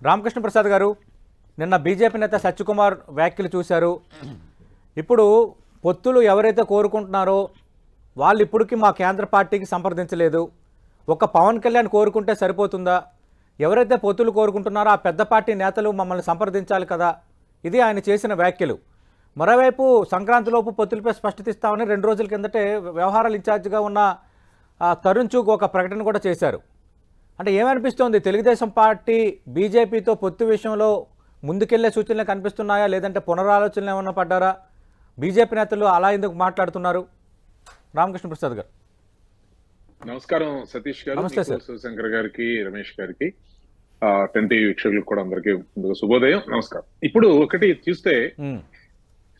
రామకృష్ణ ప్రసాద్ గారు, నిన్న బీజేపీ నేత సత్యకుమార్ వ్యాఖ్యలు చూశారు. ఇప్పుడు పొత్తులు ఎవరైతే కోరుకుంటున్నారో వాళ్ళు ఇప్పటికీ మా కేంద్ర పార్టీకి సంప్రదించలేదు. ఒక పవన్ కళ్యాణ్ కోరుకుంటే సరిపోతుందా? ఎవరైతే పొత్తులు కోరుకుంటున్నారో ఆ పెద్ద పార్టీ నేతలు మమ్మల్ని సంప్రదించాలి కదా. ఇది ఆయన చేసిన వ్యాఖ్యలు. మరోవైపు సంక్రాంతిలోపు పొత్తులపై స్పష్టత ఇస్తామని 2 రోజుల కిందటే వ్యవహారాల ఇన్ఛార్జిగా ఉన్న తరుణ్ చుగ్ ఒక ప్రకటన కూడా చేశారు. అంటే ఏమనిపిస్తోంది, తెలుగుదేశం పార్టీ బీజేపీతో పొత్తు విషయంలో ముందుకెళ్లే సూచనలు కనిపిస్తున్నాయా, లేదంటే పునరాలోచనలు ఏమన్నా పడ్డారా? బీజేపీ నేతలు అలా ఎందుకు మాట్లాడుతున్నారు? రామకృష్ణ ప్రసాద్ గారు నమస్కారం. సతీష్ గారు, నమస్తే సార్. శివశంకర్ గారికి, రమేష్ గారికి, 10 టీవీ వీక్షకులకు కూడా అందరికీ ముందుగా శుభోదయం, నమస్కారం. ఇప్పుడు ఒకటి చూస్తే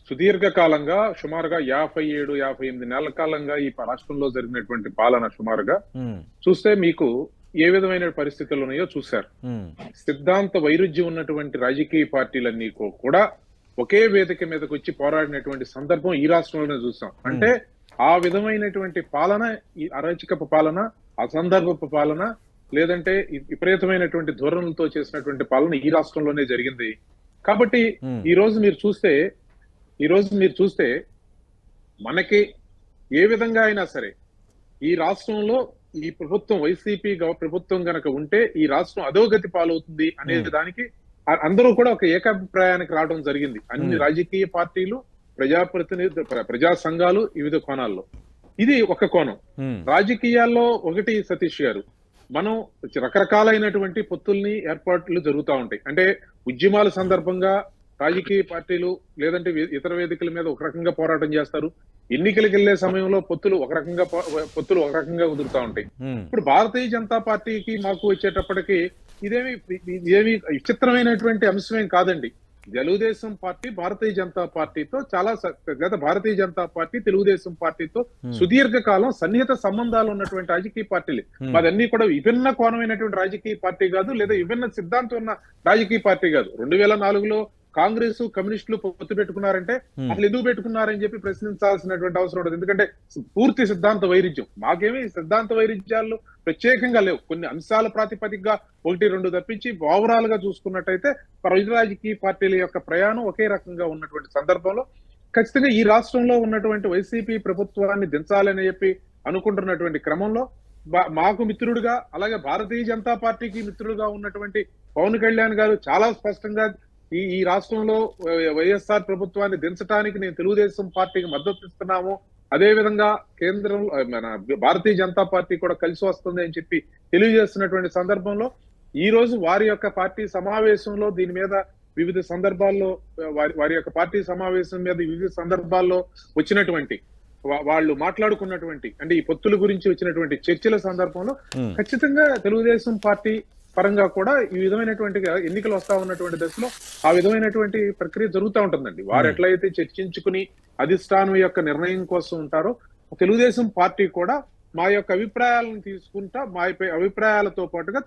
సుదీర్ఘ కాలంగా సుమారుగా 57-58 నెలల కాలంగా ఈ రాష్ట్రంలో జరిగినటువంటి పాలన సుమారుగా చూస్తే మీకు ఏ విధమైన పరిస్థితులు ఉన్నాయో చూశారు. సిద్ధాంత వైరుధ్యం ఉన్నటువంటి రాజకీయ పార్టీలన్నీ కూడా ఒకే వేదిక మీదకి వచ్చి పోరాడినటువంటి సందర్భం ఈ రాష్ట్రంలోనే చూసాం. అంటే ఆ విధమైనటువంటి పాలన, ఈ అరాచకపు పాలన, అసందర్భపు పాలన, లేదంటే విపరీతమైనటువంటి ధోరణులతో చేసినటువంటి పాలన ఈ రాష్ట్రంలోనే జరిగింది. కాబట్టి ఈ రోజు మీరు చూస్తే మనకి ఏ విధంగా అయినా సరే ఈ రాష్ట్రంలో ఈ ప్రభుత్వం, వైసీపీ ప్రభుత్వం గనక ఉంటే ఈ రాష్ట్రం అధోగతి పాలవుతుంది అనే దానికి అందరూ కూడా ఒక ఏకాభిప్రాయానికి రావడం జరిగింది. అన్ని రాజకీయ పార్టీలు, ప్రజా సంఘాలు, వివిధ కోణాల్లో. ఇది ఒక కోణం. రాజకీయాల్లో ఒకటి సతీష్ గారు, మనం రకరకాలైనటువంటి పొత్తుల్ని ఏర్పాట్లు జరుగుతూ ఉంటాయి. అంటే ఉద్యమాల సందర్భంగా రాజకీయ పార్టీలు లేదంటే ఇతర వేదికల మీద ఒక రకంగా పోరాటం చేస్తారు. ఎన్నికలకు వెళ్లే సమయంలో పొత్తులు ఒక రకంగా కుదురుతా ఉంటాయి. ఇప్పుడు భారతీయ జనతా పార్టీకి మాకు వచ్చేటప్పటికి ఇదేమి విచిత్రమైనటువంటి అంశమేం కాదండి. తెలుగుదేశం పార్టీ భారతీయ జనతా పార్టీతో భారతీయ జనతా పార్టీ తెలుగుదేశం పార్టీతో సుదీర్ఘ కాలం సన్నిహిత సంబంధాలు ఉన్నటువంటి రాజకీయ పార్టీలు. మాదన్నీ కూడా విభిన్న కోణమైనటువంటి రాజకీయ పార్టీ కాదు, లేదా విభిన్న సిద్ధాంతం ఉన్న రాజకీయ పార్టీ కాదు. 2004లో కాంగ్రెస్, కమ్యూనిస్టులు పొత్తు పెట్టుకున్నారంటే అసలు ఎందుకు పెట్టుకున్నారని చెప్పి ప్రశ్నించాల్సినటువంటి అవసరం ఉండదు. ఎందుకంటే పూర్తి సిద్ధాంత వైరుధ్యం. మాకేమీ సిద్ధాంత వైరుధ్యాలు ప్రత్యేకంగా లేవు. కొన్ని అంశాల ప్రాతిపదికగా 1-2 తప్పించి ఓవరాల్ గా చూసుకున్నట్టయితే రాజకీయ పార్టీల యొక్క ప్రయాణం ఒకే రకంగా ఉన్నటువంటి సందర్భంలో ఖచ్చితంగా ఈ రాష్ట్రంలో ఉన్నటువంటి వైసీపీ ప్రభుత్వాన్ని దించాలని చెప్పి అనుకుంటున్నటువంటి క్రమంలో మాకు మిత్రుడుగా, అలాగే భారతీయ జనతా పార్టీకి మిత్రుడుగా ఉన్నటువంటి పవన్ కళ్యాణ్ గారు చాలా స్పష్టంగా ఈ రాష్ట్రంలో వైఎస్ఆర్ ప్రభుత్వాన్ని దించడానికి నేను తెలుగుదేశం పార్టీకి మద్దతు ఇస్తున్నాము, అదే విధంగా కేంద్రంలో మన భారతీయ జనతా పార్టీ కూడా కలిసి వస్తుంది అని చెప్పి తెలియజేస్తున్నటువంటి సందర్భంలో ఈ రోజు వారి యొక్క పార్టీ సమావేశంలో దీని మీద వివిధ సందర్భాల్లో వారి యొక్క పార్టీ సమావేశం మీద వివిధ సందర్భాల్లో వచ్చినటువంటి వాళ్ళు మాట్లాడుకున్నటువంటి, అంటే ఈ పొత్తుల గురించి వచ్చినటువంటి చర్చల సందర్భంలో ఖచ్చితంగా తెలుగుదేశం పార్టీ పరంగా కూడా ఈ విధమైనటువంటి ఎన్నికలు వస్తా ఉన్నటువంటి దశలో ఆ విధమైనటువంటి ప్రక్రియ జరుగుతూ ఉంటుందండి. వారు ఎట్లయితే చర్చించుకుని అధిష్టానం యొక్క నిర్ణయం కోసం ఉంటారో, తెలుగుదేశం పార్టీ కూడా మా యొక్క అభిప్రాయాలను తీసుకుంటా మా అభిప్రాయాలతో పాటుగా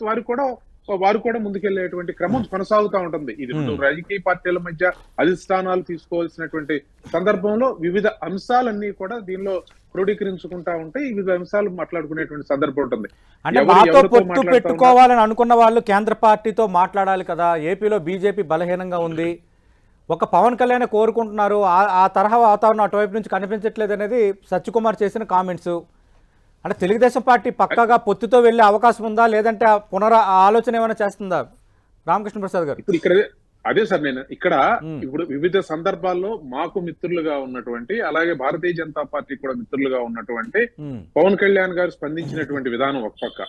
వారు కూడా ముందుకెళ్లేటువంటి క్రమం కొనసాగుతూ ఉంటుంది. ఇది 2 రాజకీయ పార్టీల మధ్య అధిష్టానాలు తీసుకోవాల్సినటువంటి సందర్భంలో వివిధ అంశాలన్నీ కూడా దీనిలో క్రోడీకరించుకుంటా ఉంటే ఈ వివిధ అంశాలు మాట్లాడుకునేటువంటి సందర్భం ఉంటుంది. అంటే మాతో పొత్తు పెట్టుకోవాలని అనుకున్న వాళ్ళు కేంద్ర పార్టీతో మాట్లాడాలి కదా. ఏపీలో బీజేపీ బలహీనంగా ఉంది, ఒక పవన్ కళ్యాణ్ కోరుకుంటున్నారు, ఆ తరహా వాతావరణం అటువైపు నుంచి కనిపించట్లేదు అనేది సత్యకుమార్ చేసిన కామెంట్స్. అంటే తెలుగుదేశం పార్టీ పక్కాగా పొత్తుతో వెళ్లే అవకాశం ఉందా, లేదంటే ఆలోచన ఏమైనా చేస్తుందా? రామకృష్ణ ప్రసాద్ గారు, ఇప్పుడు అదే సార్, నేను ఇప్పుడు వివిధ సందర్భాల్లో మాకు మిత్రులుగా ఉన్నటువంటి, అలాగే భారతీయ జనతా పార్టీ కూడా మిత్రులుగా ఉన్నటువంటి పవన్ కళ్యాణ్ గారు స్పందించినటువంటి విధానం ఒక పక్క,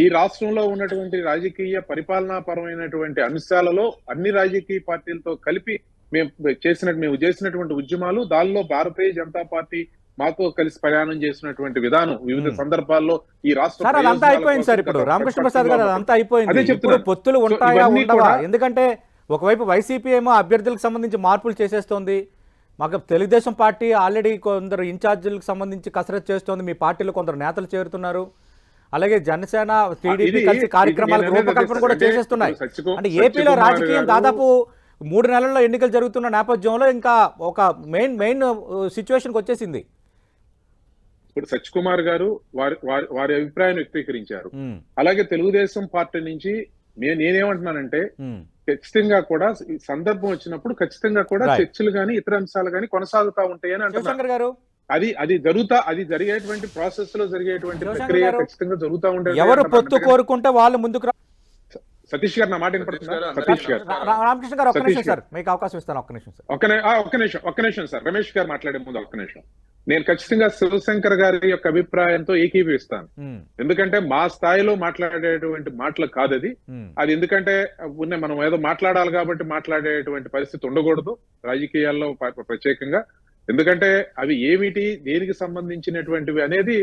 ఈ రాష్ట్రంలో ఉన్నటువంటి రాజకీయ పరిపాలనా పరమైనటువంటి అంశాలలో అన్ని రాజకీయ పార్టీలతో కలిపి మేము చేసినటువంటి ఉద్యమాలు, దానిలో భారతీయ జనతా పార్టీ మాతో కలిసి ప్రయాణం చేసినటువంటి విధానం వివిధ సందర్భాల్లో ఈ రాష్ట్రం అదంతా అయిపోయింది సార్. ఇప్పుడు రామకృష్ణ ప్రసాద్ గారు అదంతా అయిపోయింది. ఇప్పుడు పొత్తులు ఉంటాయా ఉండవా? ఎందుకంటే ఒకవైపు వైసీపీ ఏమో అభ్యర్థులకు సంబంధించి మార్పులు చేసేస్తోంది, మాకు తెలుగుదేశం పార్టీ ఆల్రెడీ కొందరు ఇన్ఛార్జీలకు సంబంధించి కసరత్తు చేస్తోంది, మీ పార్టీలో కొందరు నేతలు చేరుతున్నారు, అలాగే జనసేన, టీడీపీ కలిసి కార్యక్రమాల రూపకల్పన కూడా చేసేస్తున్నాయి. అంటే ఏపీలో రాజకీయం దాదాపు 3 నెలల్లో ఎన్నికలు జరుగుతున్న నేపథ్యంలో ఇంకా ఒక మెయిన్ సిచ్యువేషన్కి వచ్చేసింది. ఇప్పుడు సత్యకుమార్ గారు వారి అభిప్రాయాన్ని వ్యక్తీకరించారు. అలాగే తెలుగుదేశం పార్టీ నుంచి నేనేమంటున్నానంటే ఉమ్, ఖచ్చితంగా కూడా ఈ సందర్భం వచ్చినప్పుడు ఖచ్చితంగా కూడా Right. చర్చలు గాని ఇతర అంశాలు గాని కొనసాగుతా ఉంటాయని అంటున్నా. శివశంకర్ గారు, అది జరిగేటువంటి ప్రాసెస్ లో జరిగేటువంటి శివశంకర్ ప్రక్రియ గారు, ఖచ్చితంగా జరుగుతూ ఉండేది ఎవరు అంటున్నా. పొత్తు అందుకని కోరుకుంటే వాళ్ళు ముందుకు సతీష్ గారు నా మాట వినపడుతుందా? సతీష్ గారు, రామకృష్ణ గారు ఒక్క నిమిషం సతీష్ సార్, మీకు అవకాశం ఇస్తాను, ఒక్క నిమిషం సార్. ఒక్క నిమిషం సార్. రమేష్ గారు మాట్లాడే ముందు ఒక్క నిమిషం. నేను ఖచ్చితంగా శివశంకర్ గారి యొక్క అభిప్రాయంతో ఏకీభవిస్తాను. ఉమ్, ఎందుకంటే మా స్థాయిలో మాట్లాడేటువంటి మాటలు కాదు అది. ఉమ్, అది ఎందుకంటే మనం ఏదో మాట్లాడాలి కాబట్టి మాట్లాడేటువంటి పరిస్థితి ఉండకూడదు రాజకీయాల్లో ప్రత్యేకంగా. ఎందుకంటే అవి ఏమిటి, దేనికి సంబంధించినటువంటివి అనేది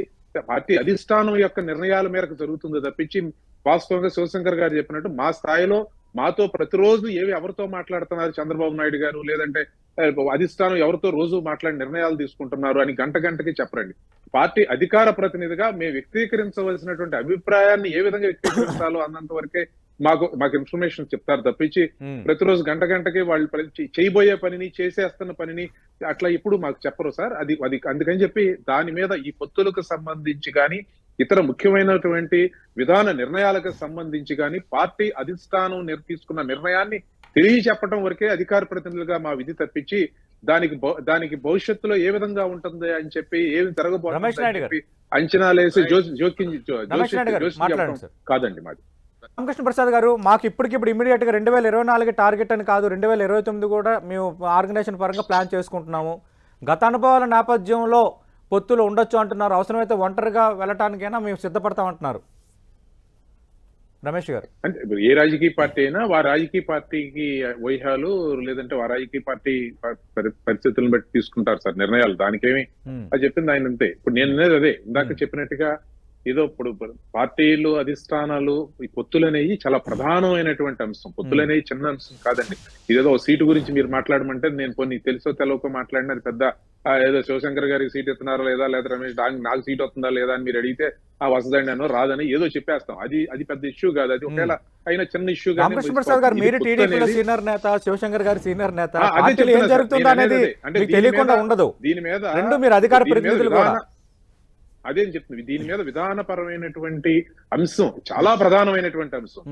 పార్టీ అధిష్టానం యొక్క నిర్ణయాల మేరకు జరుగుతుంది తప్పించి, వాస్తవంగా శివశంకర్ గారు చెప్పినట్టు మా స్థాయిలో మాతో ప్రతిరోజు ఎవరితో మాట్లాడుతున్నారు చంద్రబాబు నాయుడు గారు, లేదంటే అధిష్టానం ఎవరితో రోజు మాట్లాడి నిర్ణయాలు తీసుకుంటున్నారు అని గంటకి చెప్పరండి. పార్టీ అధికార ప్రతినిధిగా మేము వ్యక్తీకరించవలసినటువంటి అభిప్రాయాన్ని ఏ విధంగా వ్యక్తీకరించాలో అన్నంత వరకే మాకు ఇన్ఫర్మేషన్ చెప్తారు తప్పించి, ప్రతిరోజు గంటకి వాళ్ళు చేయబోయే పనిని, చేసేస్తున్న పనిని అట్లా ఇప్పుడు మాకు చెప్పరు సార్. అది అందుకని చెప్పి దాని మీద ఈ పొత్తులకు సంబంధించి కానీ ఇతర ముఖ్యమైనటువంటి విధాన నిర్ణయాలకు సంబంధించి కానీ పార్టీ అధిష్టానం తీసుకున్న నిర్ణయాన్ని తెలియచెప్పడం వరకే అధికార ప్రతినిధులుగా మా విధి తప్పించి, దానికి భవిష్యత్తులో ఏ విధంగా ఉంటుంది అని చెప్పి, ఏమి జరగబోతుంది అంచనాలేసి జోక్యం కాదండి మాది. రామకృష్ణ ప్రసాద్ గారు, మాకు ఇప్పటికిప్పుడు ఇమీడియట్ గా 2024 టార్గెట్ అని కాదు, 2029 కూడా మేము ఆర్గనైజేషన్ పరంగా ప్లాన్ చేసుకుంటున్నాము. గత అనుభవాల నేపథ్యంలో పొత్తులు ఉండొచ్చు అంటున్నారు, అవసరమైతే ఒంటరిగా వెళ్ళటానికైనా మేము సిద్ధపడతామంటున్నారు రమేష్ గారు. అంటే ఏ రాజకీయ పార్టీ అయినా వారి రాజకీయ పార్టీకి వైహాలు, లేదంటే వారి రాజకీయ పార్టీ పరిస్థితులను బట్టి తీసుకుంటారు సార్ నిర్ణయాలు. దానికేమి అది చెప్పింది ఆయన అంతే. ఇప్పుడు నేను అనేది అదే ఇందాక చెప్పినట్టుగా, ఏదో ఇప్పుడు పార్టీలు అధిష్టానాలు ఈ పొత్తులు అనేవి చాలా ప్రధానమైనటువంటి అంశం. పొత్తులు అనేవి చిన్న అంశం కాదండి. ఇదేదో సీటు గురించి మీరు మాట్లాడమంటే నేను కొన్ని తెలుసో తెలవకో మాట్లాడిన అది పెద్ద ఏదో శివశంకర్ గారికి సీట్ ఇస్తున్నారా లేదా రమేష్ నాకు సీట్ వస్తుందా లేదా అని మీరు అడిగితే వస్తుందండి అనో రాదని ఏదో చెప్పేస్తాం. అది పెద్ద ఇష్యూ కాదు. అది ఒకవేళ అయినా చిన్న ఇష్యూ. రామకృష్ణ ప్రసాద్ గారు, మీరు టీడీపీలో సీనియర్ నేత, శివశంకర్ గారు సీనియర్ నేత, ఏం జరుగుతుందో అనేది మీకు తెలియకుండా ఉండదు. దీని మీద రెండు మీరు అధికార ప్రతినిధులు కూడా అదేం చెప్తుంది. దీని మీద విధానపరమైనటువంటి అంశం, చాలా ప్రధానమైనటువంటి అంశం.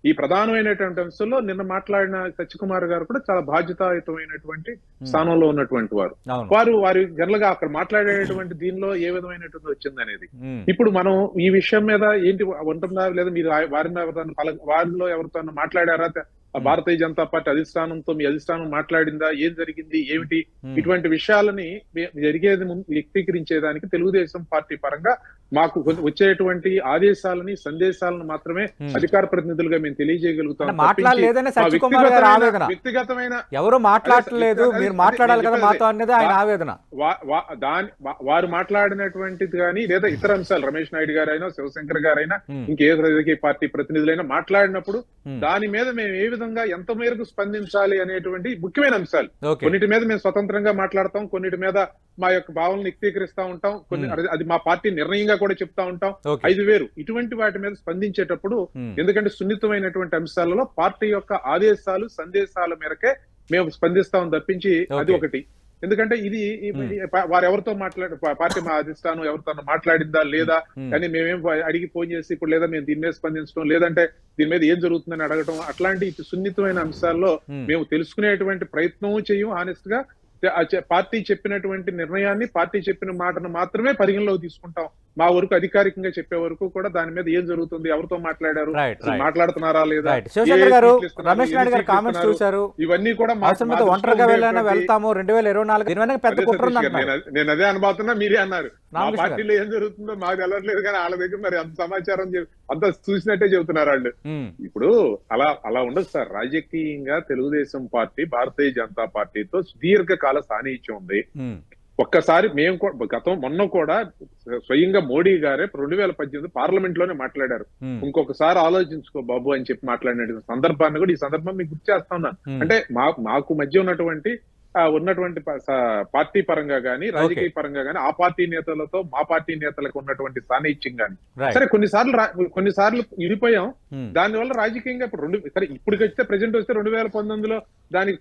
ఈ ప్రధానమైనటువంటి అంశంలో నిన్న మాట్లాడిన సత్యకుమార్ గారు కూడా చాలా బాధ్యతాయుతమైనటువంటి స్థానంలో ఉన్నటువంటి వారు జనరల్ గా అక్కడ మాట్లాడేటువంటి దీనిలో ఏ విధమైనటువంటి వచ్చింది అనేది. ఇప్పుడు మనం ఈ విషయం మీద ఏంటి ఉంటుందా లేదా, మీరు వారిలో ఎవరితో మాట్లాడారా, భారతీయ జనతా పార్టీ అధిష్టానంతో మీ అధిష్టానం మాట్లాడిందా, ఏం జరిగింది ఏమిటి, ఇటువంటి విషయాలని జరిగేది వ్యక్తీకరించేదానికి తెలుగుదేశం పార్టీ పరంగా మాకు వచ్చేటువంటి ఆదేశాలని, సందేశాలను మాత్రమే అధికార ప్రతినిధులుగా మేము తెలియజేయగలుగుతాం. వ్యక్తిగతమైన ఎవరు మాట్లాడలేదు, మీరు మాట్లాడాలి కదా మాతో అనేది ఆయన ఆవేదన. వారు మాట్లాడినటువంటిది కానీ లేదా ఇతర అంశాలు రమేష్ నాయుడు గారైనా, శివశంకర్ గారైనా, ఇంకే రాజకీయ పార్టీ ప్రతినిధులైనా మాట్లాడినప్పుడు దాని మీద మేము ఏ విధంగా ఎంత మేరకు స్పందించాలి అనేటువంటి ముఖ్యమైన అంశాలు. కొన్నిటి మీద మేము స్వతంత్రంగా మాట్లాడతాం, కొన్నిటి మీద మా యొక్క భావనలు వ్యక్తీకరిస్తా ఉంటాం, అది మా పార్టీ నిర్ణయంగా కూడా చెప్తా ఉంటాం. 5 వేరు ఇటువంటి వాటి మీద స్పందించేటప్పుడు, ఎందుకంటే సున్నితమైనటువంటి అంశాలలో పార్టీ యొక్క ఆదేశాలు, సందేశాల మేరకే మేము స్పందిస్తాం తప్పించి అది ఒకటి. ఎందుకంటే ఇది వారు ఎవరితో పార్టీ మా అధిష్టానం ఎవరితో మాట్లాడిందా లేదా అని మేమేం అడిగి ఫోన్ చేసి ఇప్పుడు లేదా మేము దీని మీద స్పందించడం, లేదంటే దీని మీద ఏం జరుగుతుందని అడగటం, అట్లాంటి సున్నితమైన అంశాల్లో మేము తెలుసుకునేటువంటి ప్రయత్నం చేయం. ఆనెస్ట్ గా పార్టీ చెప్పినటువంటి నిర్ణయాన్ని, పార్టీ చెప్పిన మాటను మాత్రమే పరిగణలోకి తీసుకుంటాం. మా వరకు అధికారికంగా చెప్పే వరకు కూడా దాని మీద ఏం జరుగుతుంది, ఎవరితో మాట్లాడారు, మాట్లాడుతున్నారా లేదా, రమేష్ నాయుడు గారు కామెంట్స్ చూశారు, ఇవన్నీ కూడా ఒంటరిగా వెళ్తాము 2024. నేను అదే అనబోతున్నా, మీరే అన్నారు మా పార్టీలో ఏం జరుగుతుందో మాకు తెలవట్లేదు, కానీ వాళ్ళ దగ్గర మరి అంత సమాచారం అంత చూసినట్టే చెబుతున్నారు వాళ్ళు. ఇప్పుడు అలా ఉండదు సార్. రాజకీయంగా తెలుగుదేశం పార్టీ భారతీయ జనతా పార్టీతో సుదీర్ఘకాల సాన్నిహిత్యం ఉంది. ఒక్కసారి మేము మొన్న కూడా స్వయంగా మోడీ గారే 2018 పార్లమెంట్ లోనే మాట్లాడారు. ఇంకొకసారి ఆలోచించుకో బాబు అని చెప్పి మాట్లాడిన సందర్భాన్ని కూడా ఈ సందర్భం మీకు గుర్తు చేస్తా ఉన్నాను. అంటే మాకు మధ్య ఉన్నటువంటి ఉన్నటువంటి పార్టీ పరంగా గానీ రాజకీయ పరంగా గానీ ఆ పార్టీ నేతలతో మా పార్టీ నేతలకు ఉన్నటువంటి సాన్నిహిత్యం గానీ Right. సరే కొన్నిసార్లు విడిపోయాం. దానివల్ల రాజకీయంగా ఇప్పుడు సరే ఇప్పుడు వస్తే ప్రెజెంట్ వస్తే 2019లో దానికి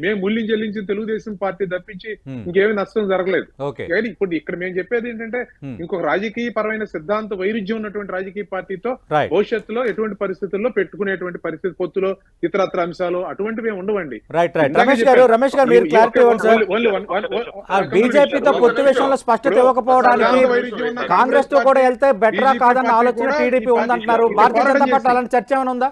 మేము మూల్యం చెల్లించిన తెలుగుదేశం పార్టీ తప్పించి ఇంకేమీ నష్టం జరగలేదు. ఓకే. కానీ ఇప్పుడు ఇక్కడ మేము చెప్పేది ఏంటంటే ఇంకొక రాజకీయ పరమైన సిద్ధాంత వైరుధ్యం ఉన్నటువంటి రాజకీయ పార్టీతో రైట్ భవిష్యత్తులో ఎటువంటి పరిస్థితుల్లో పెట్టుకునేటువంటి పరిస్థితి, పొత్తులో ఇతరత్ర అంశాలు అటువంటివి ఉండవండి. రైట్ రమేష్ గారు మీరు క్లారిటీ ఇవ్వండి సార్. బీజేపీతో పొత్తు విషయంలో స్పష్టత ఇవ్వకపోవడానికి కాంగ్రెస్ తో కూడా వెళ్తే బెటరా కాదన్న ఆలోచన టీడీపీ ఉందంటున్నారు. భారతీయ జనతా పార్టీ అలాంటి చర్చ ఏమైనా ఉందా?